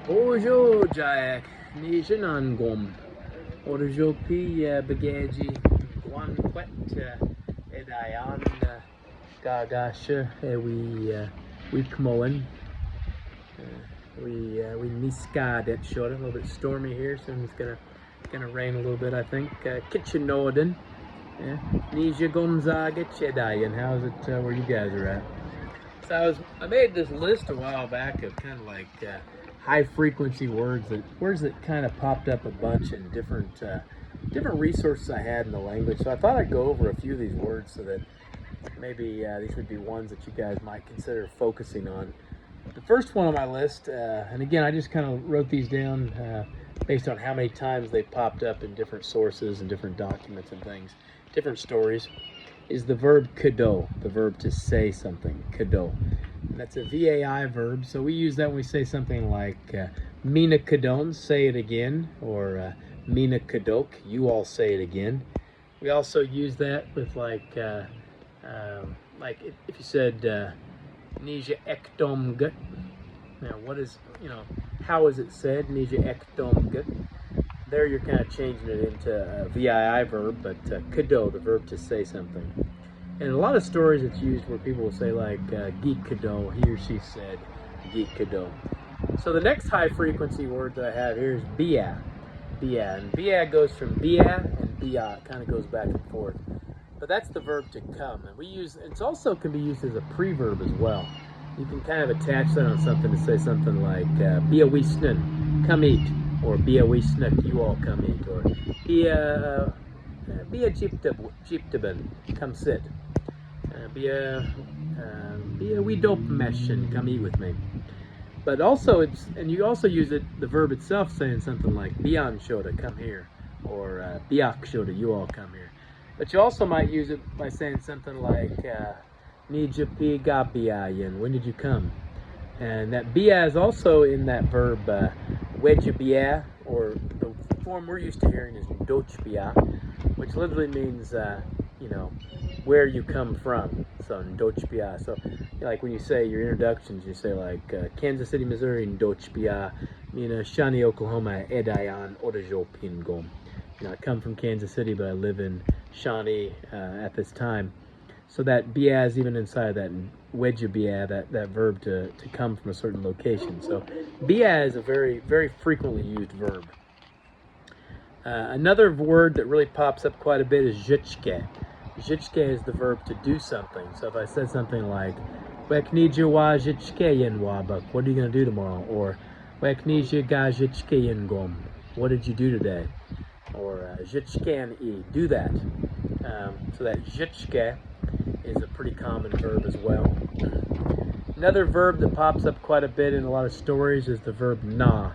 Bojo Jack, Nation Angom, Orjo P. Bagaji, Guan Quet, Edayan, Gagasha, we Kmoen, we Niskad at short, a little bit stormy here, so it's gonna rain a little bit, I think. Kitchen Norden, Nija Gonzaga Chedayan, how's it where you guys are at? So I made this list a while back of kind of like high frequency words that kind of popped up a bunch in different resources I had in the language. So I thought I'd go over a few of these words so that maybe these would be ones that you guys might consider focusing on. The first one on my list, and again, I just kind of wrote these down based on how many times they popped up in different sources and different documents and things, different stories, is the verb kado, the verb to say something, kado. And that's a VAI verb, so we use that when we say something like Mina kadon, say it again, or Mina kadok, you all say it again. We also use that with like if you said Nija ekdom gut. Now what is, how is it said, Nija ekdom gut? There you're kind of changing it into a VII verb, but kado, the verb to say something. And in a lot of stories it's used where people will say like, geek kado, he or she said, geek kado. So the next high frequency word that I have here is bia. Bia. And bia goes from bia and bia, it kind of goes back and forth. But that's the verb to come. And it also can be used as a preverb as well. You can kind of attach that on something to say something like, bia we snun, come eat. Or be a wee snook, you all come eat, or be a jeeptaben, come sit. Be a wee dope mesh and come eat with me. But also you also use it, the verb itself, saying something like bian shoda, come here, or biak shoda, you all come here. But you also might use it by saying something like nija pi gabiayan, when did you come? And that bia is also in that verb wedjabia, or the form we're used to hearing is dochbia, which literally means, where you come from. So dochbia. So like when you say your introductions, you say like Kansas City, Missouri, dochbia, Shawnee, Oklahoma, edayan, odajo pingom. I come from Kansas City, but I live in Shawnee at this time. So that bia is even inside that wedjabia, that verb to come from a certain location. So bia is a very, very frequently used verb. Another word that really pops up quite a bit is zhitchke. Zhitchke is the verb to do something. So if I said something like, Weknija wa zhitchke yen wabak, what are you going to do tomorrow? Or Weknija ga zhitchke yen gom, what did you do today? Or zhitchkan I, do that. So that zhitchke is a pretty common verb as well. Another verb that pops up quite a bit in a lot of stories is the verb na.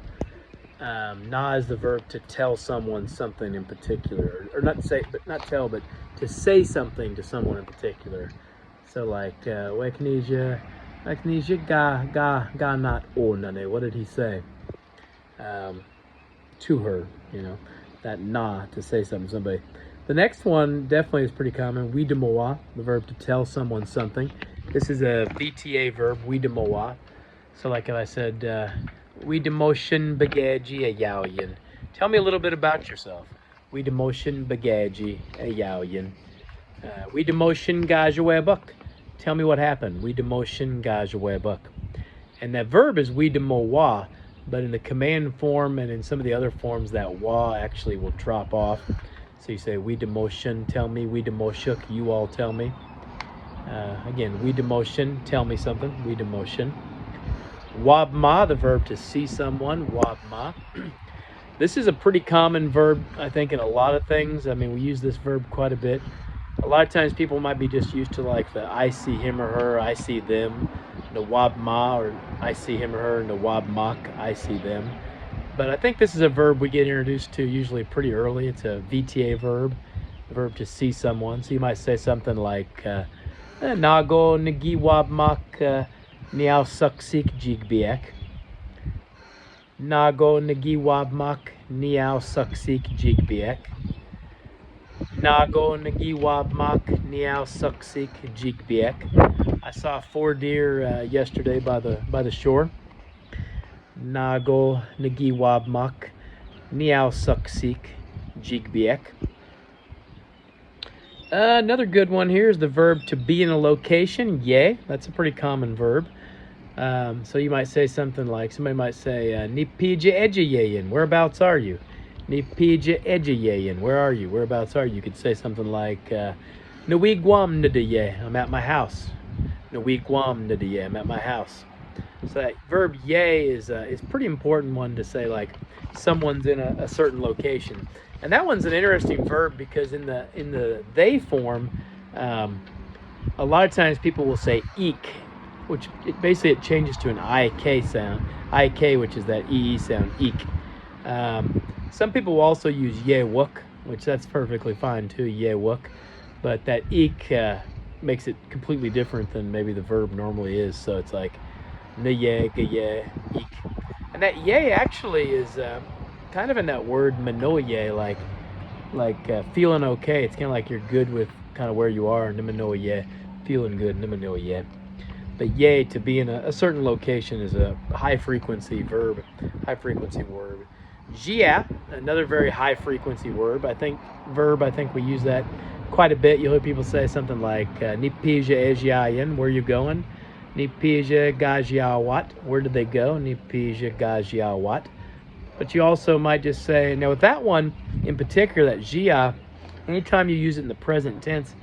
Na is the verb to tell someone something in particular, or not to say something to someone in particular. So like Weknija ga not onane. What did he say? To her, that na, to say something to somebody. The next one definitely is pretty common. Widemoa, the verb to tell someone something. This is a VTA verb, widemoa. So like if I said, Widemotion bagaji a yaoyin. Tell me a little bit about yourself. Widemotion bagaji a yaoyin. Widemotion gajawebuk. Tell me what happened. Widemotion gajawebuk. And that verb is widemoa, but in the command form and in some of the other forms, that wa actually will drop off. So you say, we demotion, tell me, we demoshuk, you all tell me. Again, we demotion, tell me something, we demotion. Wabma, the verb to see someone, wabma. This is a pretty common verb, I think, in a lot of things. I mean, we use this verb quite a bit. A lot of times people might be just used to like the I see him or her, I see them, the wabma, or I see him or her, and the wabmak, I see them. But I think this is a verb we get introduced to usually pretty early. It's a VTA verb, the verb to see someone. So you might say something like, Nago nagiwabmak niao suksik jigbiek. Nago nagiwabmak niao suksik jigbiek. Nago nagiwabmak niao suksik jigbiek. I saw 4 deer yesterday by the shore. nago nagiwabmak niao suksik jigbiek. Another good one here is the verb to be in a location. Ye, that's a pretty common verb. So you might say something like, somebody might say, Ni pija ejayeyin, whereabouts are you? Ni pija ejayeyin, where are you? Whereabouts are you? You could say something like, Nawigwam nadaye, I'm at my house. Nawigwam nadaye, I'm at my house. So that verb ye is pretty important one to say, like someone's in a certain location. And that one's an interesting verb because in the they form, a lot of times people will say eek, which basically it changes to an ik sound, ik, which is that ee sound, eek. Some people will also use ye wook, which that's perfectly fine too, ye wook, but that eek makes it completely different than maybe the verb normally is. So it's like ne ye, ge ye, eek, and that ye actually is kind of in that word manoye, like feeling okay. It's kind of like you're good with kind of where you are, nimanoye, feeling good, nimanoye. But ye, to be in a certain location, is a high frequency verb, high frequency word. Jia, another very high frequency verb. I think we use that quite a bit. You'll hear people say something like ni pija ejiayan, where you going? Ni pija gajiawat, where did they go? Ni pija gajiawat. But you also might just say, now with that one in particular, that jia, anytime you use it in the present tense,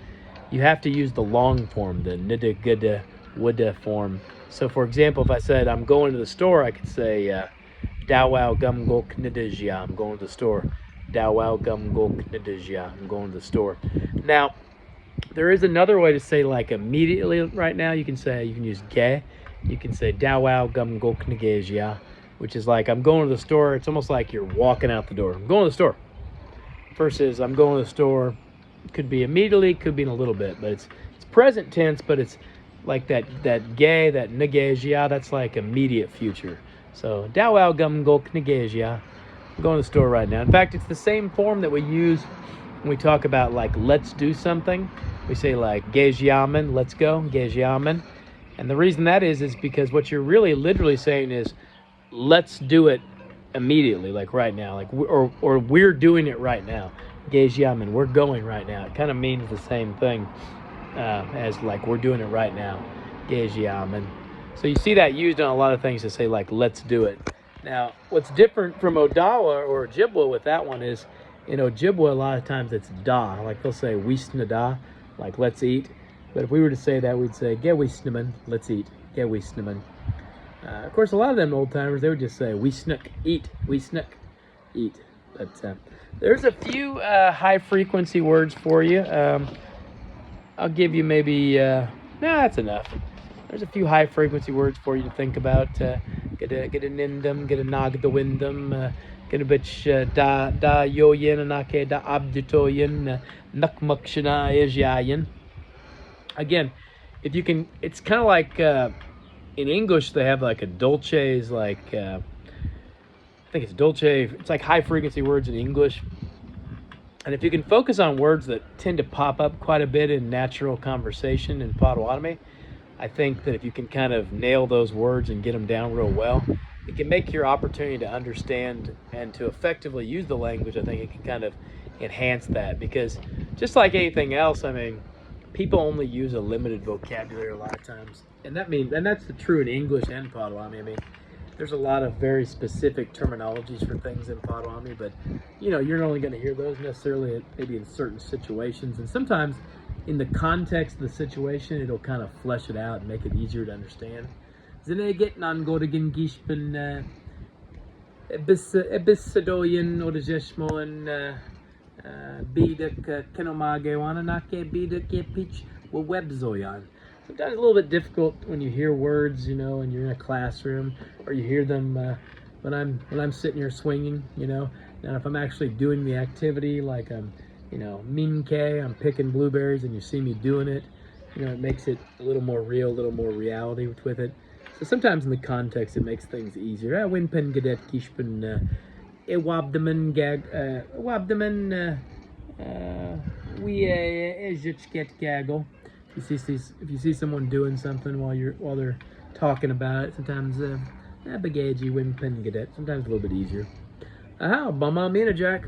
you have to use the long form, the nida gada woulda form. So for example, if I said I'm going to the store, I could say dawao gum go knidajia, I'm going to the store. Dawao gum go knidajia, I'm going to the store. Now, there is another way to say like immediately right now. You can use ge. You can say dawao gum go knigajia, which is like I'm going to the store. It's almost like you're walking out the door. I'm going to the store. Versus I'm going to the store, could be immediately, could be in a little bit, but it's present tense, but it's like that ge, that negejia, that's like immediate future. So dawao gum go knigejia, I'm going to the store right now. In fact, it's the same form that we use when we talk about like let's do something. We say like gejiamen, let's go, gejiamen. And the reason that is because what you're really literally saying is let's do it immediately, like right now, like or we're doing it right now. Gejiamen, we're going right now. It kind of means the same thing as like we're doing it right now. Gejiamen. So you see that used on a lot of things to say like let's do it. Now, what's different from Odawa or Ojibwa with that one is in Ojibwa a lot of times it's da, like they'll say wisnada, like let's eat. But if we were to say that, we'd say gewisnaman, let's eat, gewisnaman. Of course, a lot of them old timers, they would just say we snook, eat, we snook, eat. But there's a few high frequency words for you. I'll give you maybe, that's enough. There's a few high frequency words for you to think about. Get a nindum, get a nog the windum, get a bitch da yoyin, anake da abditoyin, nukmukshana isyayin. Again, if you can, it's kind of like in English they have like a dolces, like I think it's dolce. It's like high frequency words in English. And if you can focus on words that tend to pop up quite a bit in natural conversation in Potawatomi, I think that if you can kind of nail those words and get them down real well, it can make your opportunity to understand and to effectively use the language. I think it can kind of enhance that, because just like anything else, I mean, people only use a limited vocabulary a lot of times. And that's true in English and Potawatomi. I mean, there's a lot of very specific terminologies for things in Potawatomi, but you're only going to hear those necessarily maybe in certain situations, and sometimes in the context of the situation it'll kind of flesh it out and make it easier to understand. Zineget nan gorgin gishpen ebisadoyan odejeshmoen bidak kenomage nake bidak pitch webzoyan. Sometimes a little bit difficult when you hear words, and you're in a classroom, or you hear them when I'm sitting here swinging, Now, if I'm actually doing the activity, like I'm, minke, I'm picking blueberries, and you see me doing it, it makes it a little more real, a little more reality with it. So sometimes in the context, it makes things easier. Winpen gadet kishpen ewabdaman gag wabdaman we get gaggle. If you see someone doing something while they're talking about it, sometimes Bagagi, women pen cadet. Sometimes a little bit easier. Aha, bum on mina, Jack.